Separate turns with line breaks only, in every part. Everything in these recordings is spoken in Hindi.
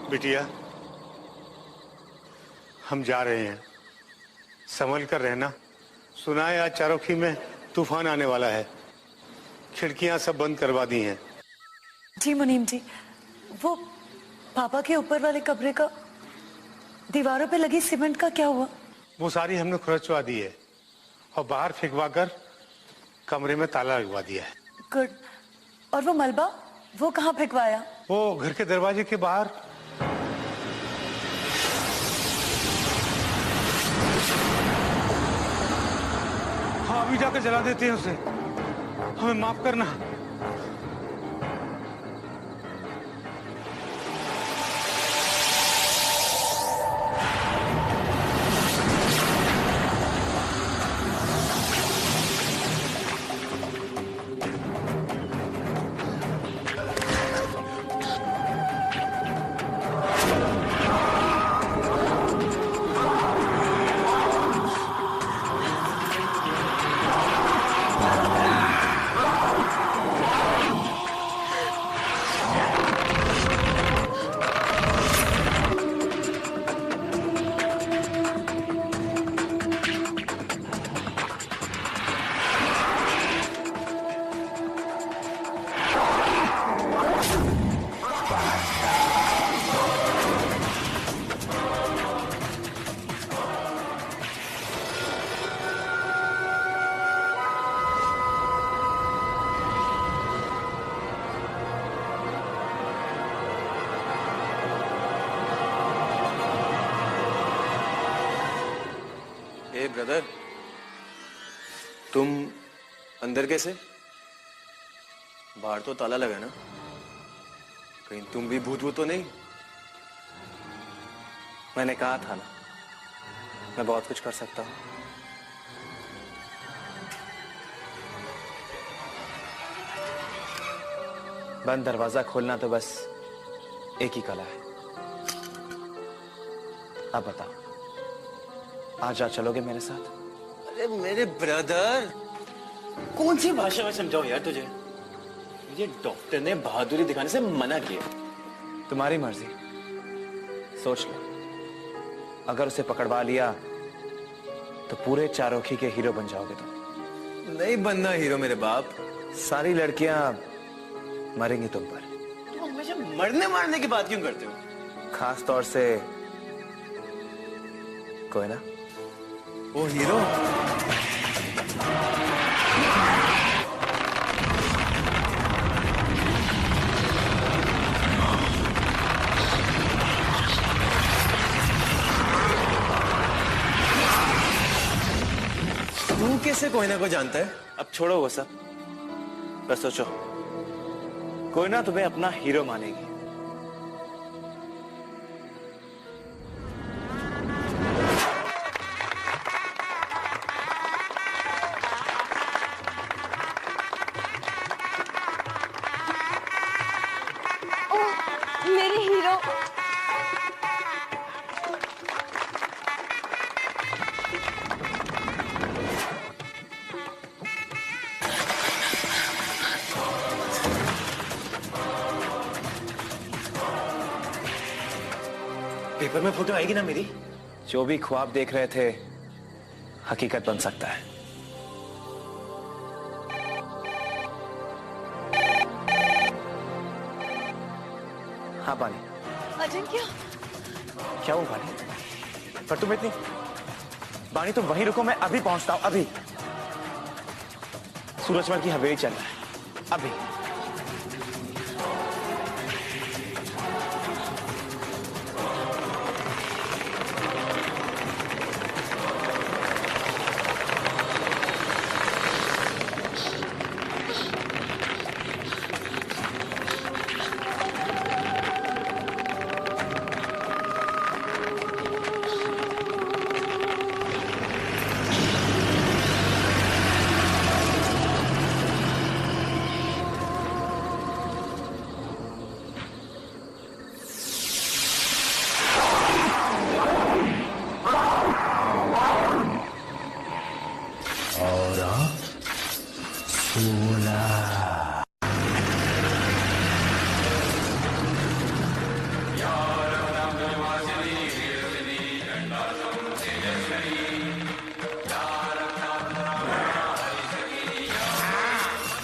बिटिया, हम जा रहे हैं, संभल कर रहना। सुना है आज चारोखी में तूफान आने वाला है, खिड़कियां सब बंद करवा दी हैं।
जी मुनीम जी, वो पापा के ऊपर वाले कमरे का दीवारों पे लगी सीमेंट का क्या हुआ?
वो सारी हमने खुरचवा दी है और बाहर फेंकवा कर कमरे में ताला लगवा दिया है।
गुड। और वो मलबा, वो कहाँ फेंकवाया?
वो घर के दरवाजे के बाहर। हाँ, अभी जाकर जला देते हैं उसे। हमें माफ करना।
ब्रदर, तुम अंदर कैसे? बाहर तो ताला लगा ना, कहीं तुम भी भूत भूत तो नहीं?
मैंने कहा था ना, मैं बहुत कुछ कर सकता हूं। बंद दरवाजा खोलना तो बस एक ही कला है। अब बताओ, आज रात चलोगे मेरे साथ?
अरे मेरे ब्रदर, कौन सी भाषा में समझाओ यार तुझे? मुझे डॉक्टर ने बहादुरी दिखाने से मना किया।
तुम्हारी मर्जी, सोच लो। अगर उसे पकड़वा लिया तो पूरे चारोखी के हीरो बन जाओगे तुम।
नहीं बनना हीरो मेरे बाप।
सारी लड़कियां मरेंगी तुम पर।
तुम हमेशा मरने मारने की बात क्यों करते हो?
खास तौर से कोई ना,
वो हीरो। तू कैसे कोयना को जानता है?
अब छोड़ो वो सब, बस सोचो, कोई ना तुम्हें अपना हीरो मानेगी।
मेरे हीरो।
पेपर में फोटो आएगी ना मेरी?
जो भी ख्वाब देख रहे थे हकीकत बन सकता है। हाँ बानी।
अजिंक्य,
क्या हुआ बानी? पर तुम इतनी बानी, तुम वहीं रुको, मैं अभी पहुंचता हूं। अभी सूरजमल की हवेली चल रहा है अभी।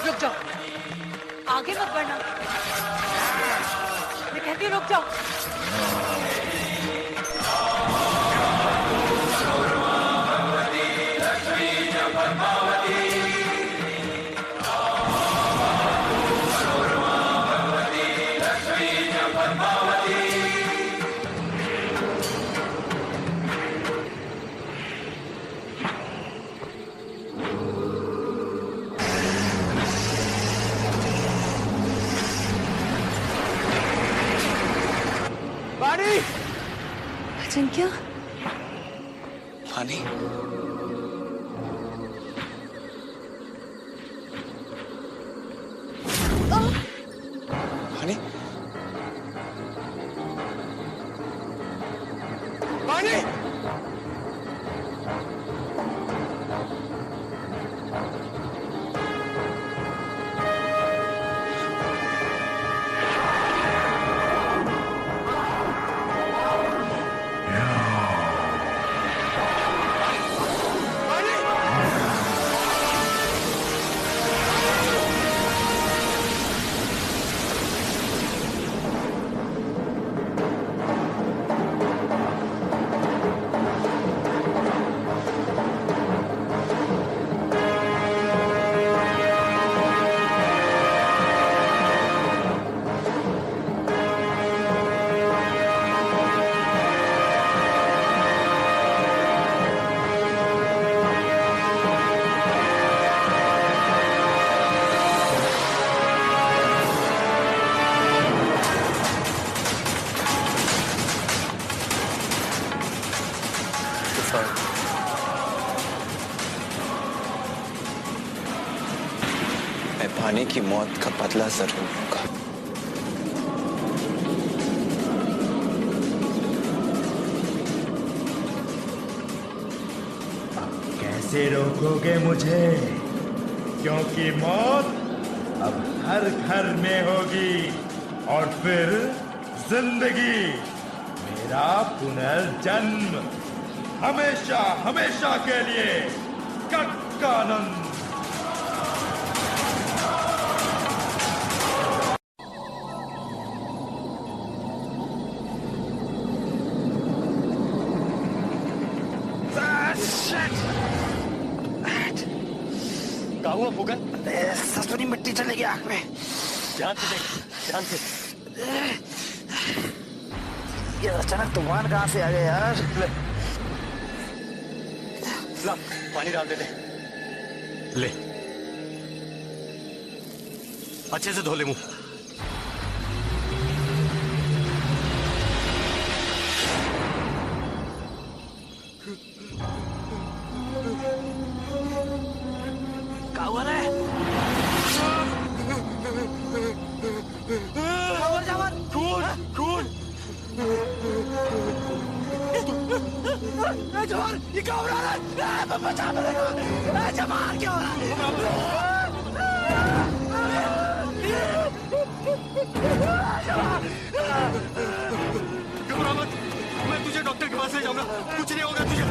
रुक जाओ, आगे मत बढ़ना, मैं कहती हूँ रुक जाओ।
पानी,
अजिंक्य,
पानी। पानी, पानी। मैं पानी की मौत का बदला जरूर लूंगा।
कैसे रोकोगे मुझे? क्योंकि मौत अब हर घर में होगी और फिर जिंदगी, मेरा पुनर्जन्म, हमेशा हमेशा के लिए कटकानंद।
क्या हुआ फूकन?
ससुरी मिट्टी चलेगी आंख में।
ध्यान से देख, ध्यान से।
ये अचानक तूफान कहाँ से आ गया यार?
ला, पानी डाल दे। ले, अच्छे से धो ले मुंह।
क्या हुआ रे?
खून, खून।
जवान, ये क्या हो रहा है? बचा मेरे को। जवान क्या हो रहा है?
घबरा मत, मैं तुझे डॉक्टर के पास ले जाऊंगा। कुछ नहीं होगा तुझे।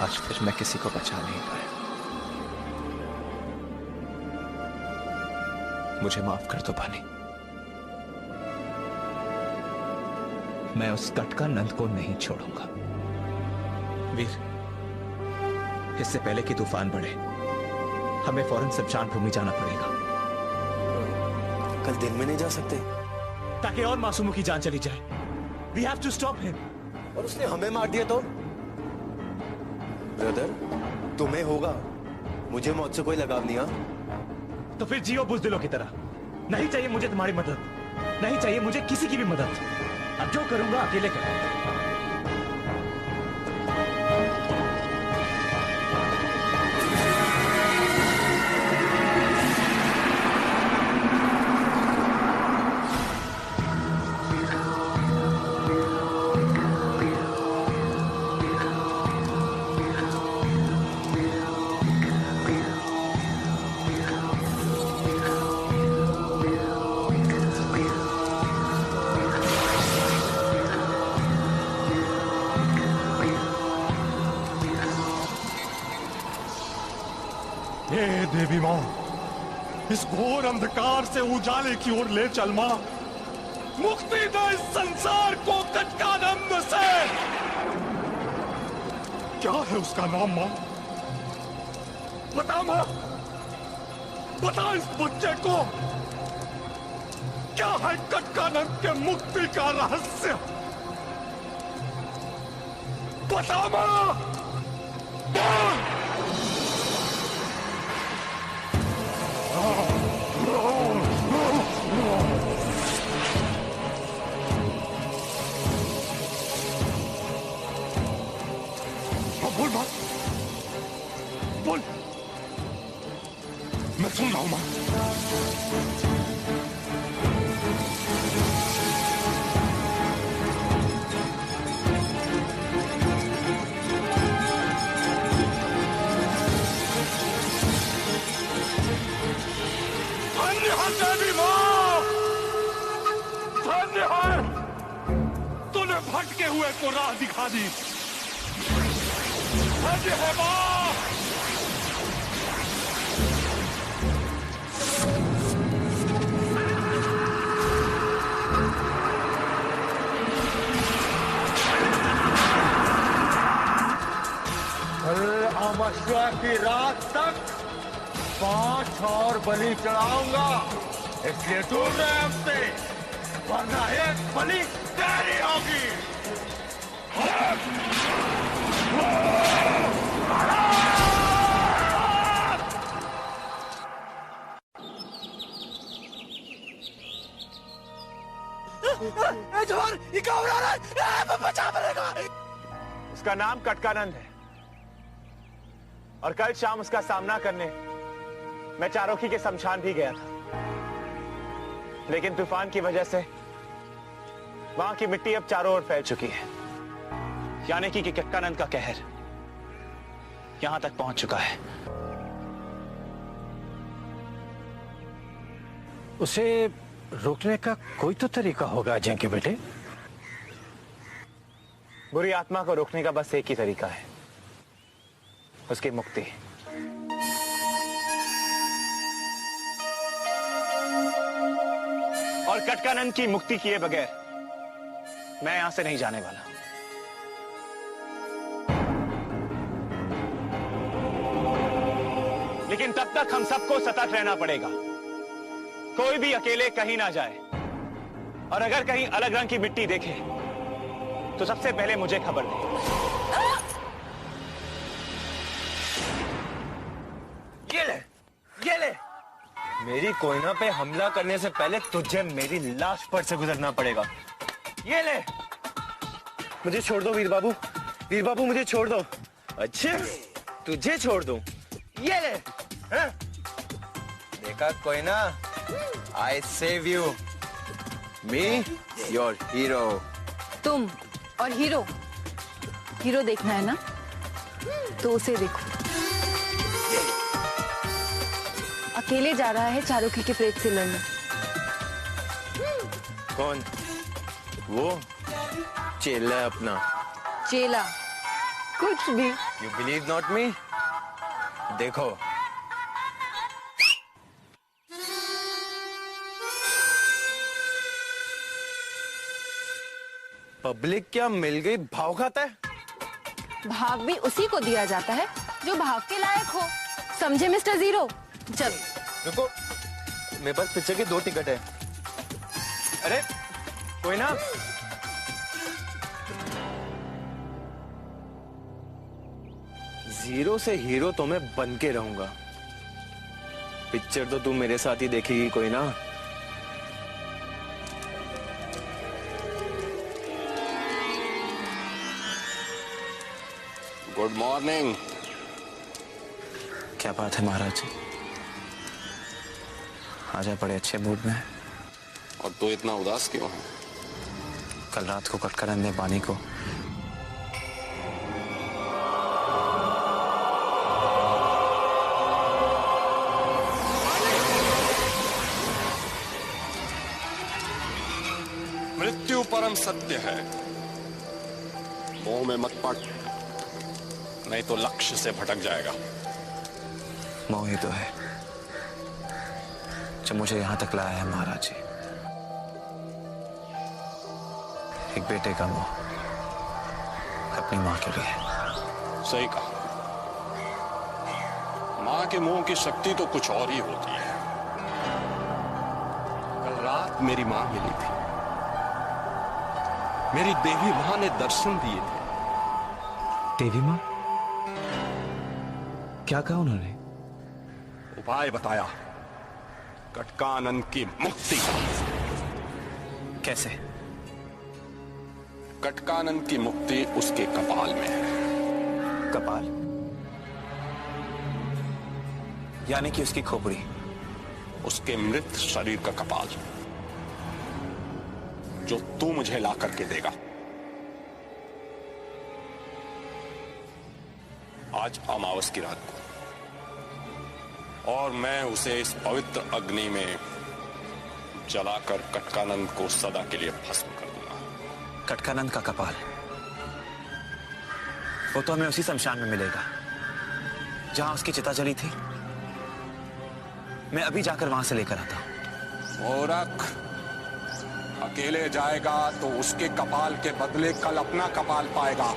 आज फिर मैं किसी को बचा नहीं पाया। मुझे माफ कर दो पानी। मैं उस कटका नंद को नहीं छोड़ूंगा। वीर, इससे पहले कि तूफान बढ़े हमें फौरन शमशान भूमि जाना पड़ेगा।
कल दिन में नहीं जा सकते?
ताकि और मासूमों की जान चली जाए। We have to stop him.
और उसने हमें मार दिया तो? ब्रदर, तुम्हें होगा, मुझे मौत से कोई लगाव नहीं। हाँ,
तो फिर जियो बुज़दिलों की तरह। नहीं चाहिए मुझे तुम्हारी मदद। नहीं चाहिए मुझे किसी की भी मदद। अब जो करूंगा अकेले करूंगा।
हे देवी मां, इस घोर अंधकार से उजाले की ओर ले चल मां। मुक्ति दे इस संसार को कटकानंद से। क्या है उसका नाम मां? बता मां, बता इस बच्चे को क्या है कटकानंद के मुक्ति का रहस्य। बता मां, बोल। बोल मां, बोल। मैं सुन रहा हूं मां। धन्य है देवी मां, धन्य है, तूने भटके हुए को राह दिखा दी। धन्य है मां। कल अमावस्या की रात तक 5 और बलि चढ़ाऊंगा, इसलिए दूर रहे हमसे, वरना एक बलि तेरी होगी।
जवान, ये क्या हो रहा है? बचा मेरे।
उसका नाम कटकानंद है और कल शाम उसका सामना करने मैं चारोखी के शमशान भी गया था, लेकिन तूफान की वजह से वहां की मिट्टी अब चारों ओर फैल चुकी है।
यानी कि कटकानंद का कहर यहां तक पहुंच चुका है।
उसे रोकने का कोई तो तरीका होगा अजय के बेटे।
बुरी आत्मा को रोकने का बस एक ही तरीका है, उसकी मुक्ति।
और कटकानंद की मुक्ति किए बगैर मैं यहां से नहीं जाने वाला। लेकिन तब तक हम सबको सतर्क रहना पड़ेगा, कोई भी अकेले कहीं ना जाए, और अगर कहीं अलग रंग की मिट्टी देखे तो सबसे पहले मुझे खबर दे।
ये ले, मेरी कोयना पे हमला करने से पहले तुझे मेरी लाश पर से गुजरना पड़ेगा। ये ले, मुझे छोड़ दो वीर बाबू, वीर बाबू मुझे छोड़ दो। अच्छा, तुझे छोड़ दूं? ये ले, हैं? देखा Koyna, I save you, me your hero।
तुम और हीरो, हीरो देखना है ना, तो उसे देखो। अकेले जा रहा है चारोखी के प्रेत से लड़ने।
कौन? वो चेला है अपना।
चेला कुछ भी।
You believe not me? देखो, पब्लिक क्या मिल गई भाव खाता है?
भाव भी उसी को दिया जाता है जो भाव के लायक हो, समझे मिस्टर जीरो? चल
रुको, मेरे पास पिक्चर के 2 टिकट है। अरे कोई ना, जीरो से हीरो तो मैं बन के रहूंगा। पिक्चर तो तू मेरे साथ ही देखेगी कोई ना।
Good morning.
क्या बात है महाराज जी, आज आप बड़े अच्छे मूड में हैं।
और तू इतना उदास क्यों है?
कल रात को कटकरन ने बानी को
मृत्यु परम सत्य है, मोह में मत पड़, नहीं तो लक्ष्य से भटक जाएगा।
मोह ही तो है जो मुझे यहां तक लाया है महाराज जी। एक बेटे का मोह अपनी मां के लिए।
सही कहा। मां के मोह की शक्ति तो कुछ और ही होती है। कल रात मेरी मां मिली थी, मेरी देवी मां ने दर्शन दिए थे।
देवी मां? क्या कहा उन्होंने?
उपाय बताया, कटकानन की मुक्ति।
कैसे?
कटकानन की मुक्ति उसके कपाल में है।
कपाल यानी कि उसकी खोपड़ी?
उसके मृत शरीर का कपाल, जो तू मुझे ला करके देगा। आज अमावस की रात को, और मैं उसे इस पवित्र अग्नि में जलाकर कटकानंद को सदा के लिए भस्म कर दूंगा।
कटकानंद का कपाल? वो तो हमें उसी शमशान में मिलेगा जहां उसकी चिता जली थी। मैं अभी जाकर वहां से लेकर आता हूं।
मूर्ख, अकेले जाएगा तो उसके कपाल के बदले कल अपना कपाल पाएगा।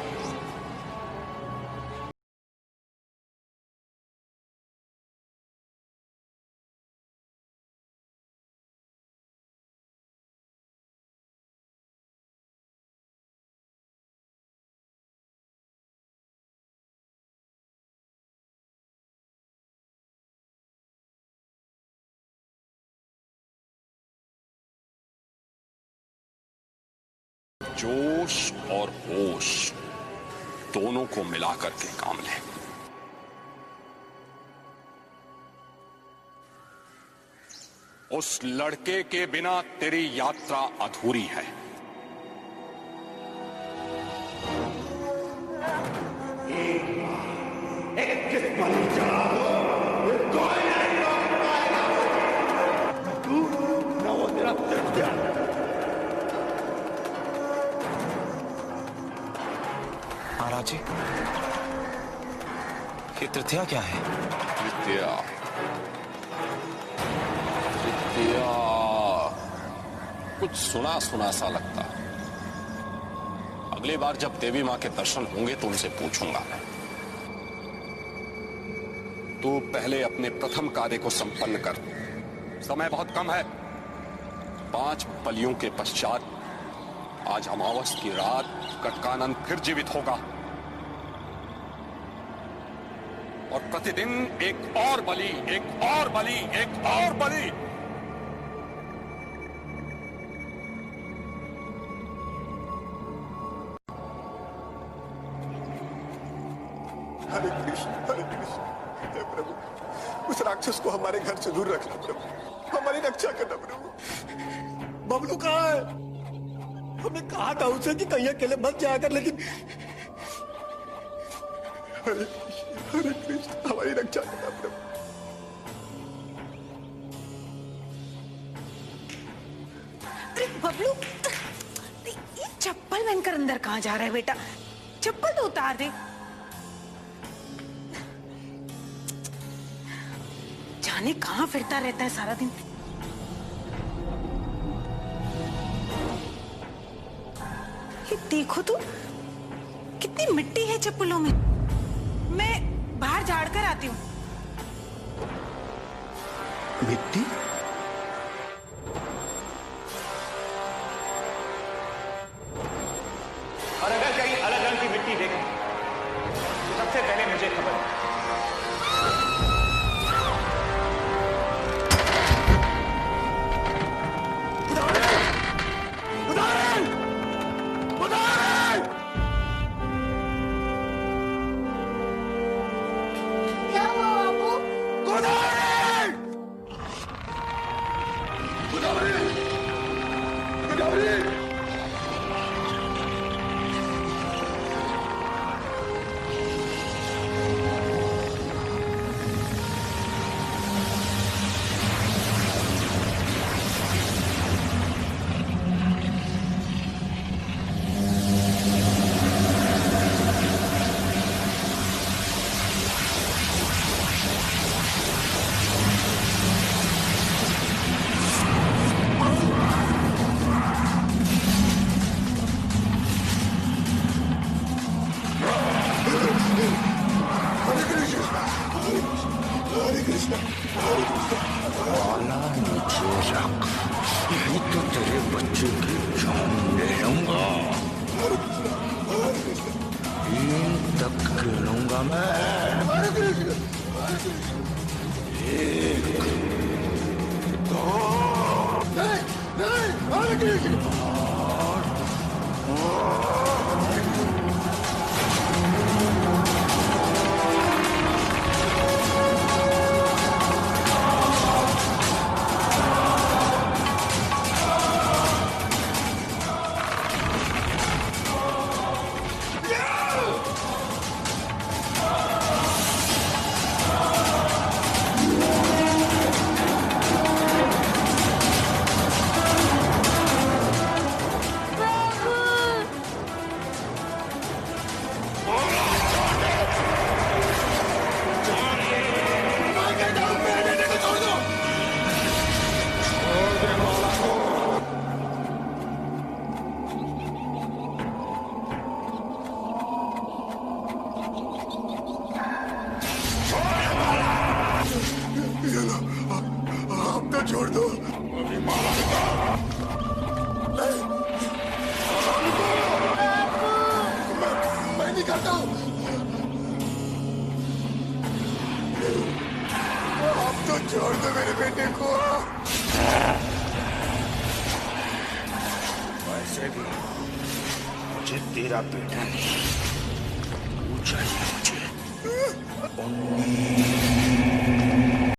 जोश और होश दोनों को मिलाकर के काम ले। उस लड़के के बिना तेरी यात्रा अधूरी है।
महाराज जी, ये तृतीया क्या है?
तृतीया कुछ सुना सुना सा लगता। अगली बार जब देवी मां के दर्शन होंगे तो उनसे पूछूंगा। तू पहले अपने प्रथम कार्य को संपन्न कर, समय बहुत कम है। 5 बलियों के पश्चात आज अमावस की रात कटकानन फिर जीवित होगा, और प्रतिदिन एक और बलि, एक और बलि, एक और बलि।
हरे कृष्ण हे प्रभु, उस राक्षस को हमारे घर से दूर रखना प्रभु, हमारी रक्षा करना प्रभु। बबलू कहाँ है? हमने कहा था उसे कि कहीं अकेले मत जाया कर, लेकिन हरे कृष्ण हमारी रक्षा करना प्रभु।
अरे बबलू, ये चप्पल पहनकर अंदर कहाँ जा रहा है बेटा? चप्पल तो उतार दे। जाने कहाँ फिरता रहता है सारा दिन। ये देखो तो कितनी मिट्टी है चप्पलों में। मैं बाहर झाड़ कर आती हूँ।
मिट्टी?
और अगर कहीं अलग रंग की मिट्टी देखें तो सबसे पहले मुझे खबर है।
वाला मुझे रख, नहीं तो तेरे बच्चे की जान ले लूंगा। 3 तक गिनूंगा मैं। 1, 2,
छोड़ दो। मैं नहीं करता हूँ। आप तो छोड़ दो मेरे बेटे को।
वैसे भी मुझे तेरा बेटा नहीं, तू चाहिए मुझे।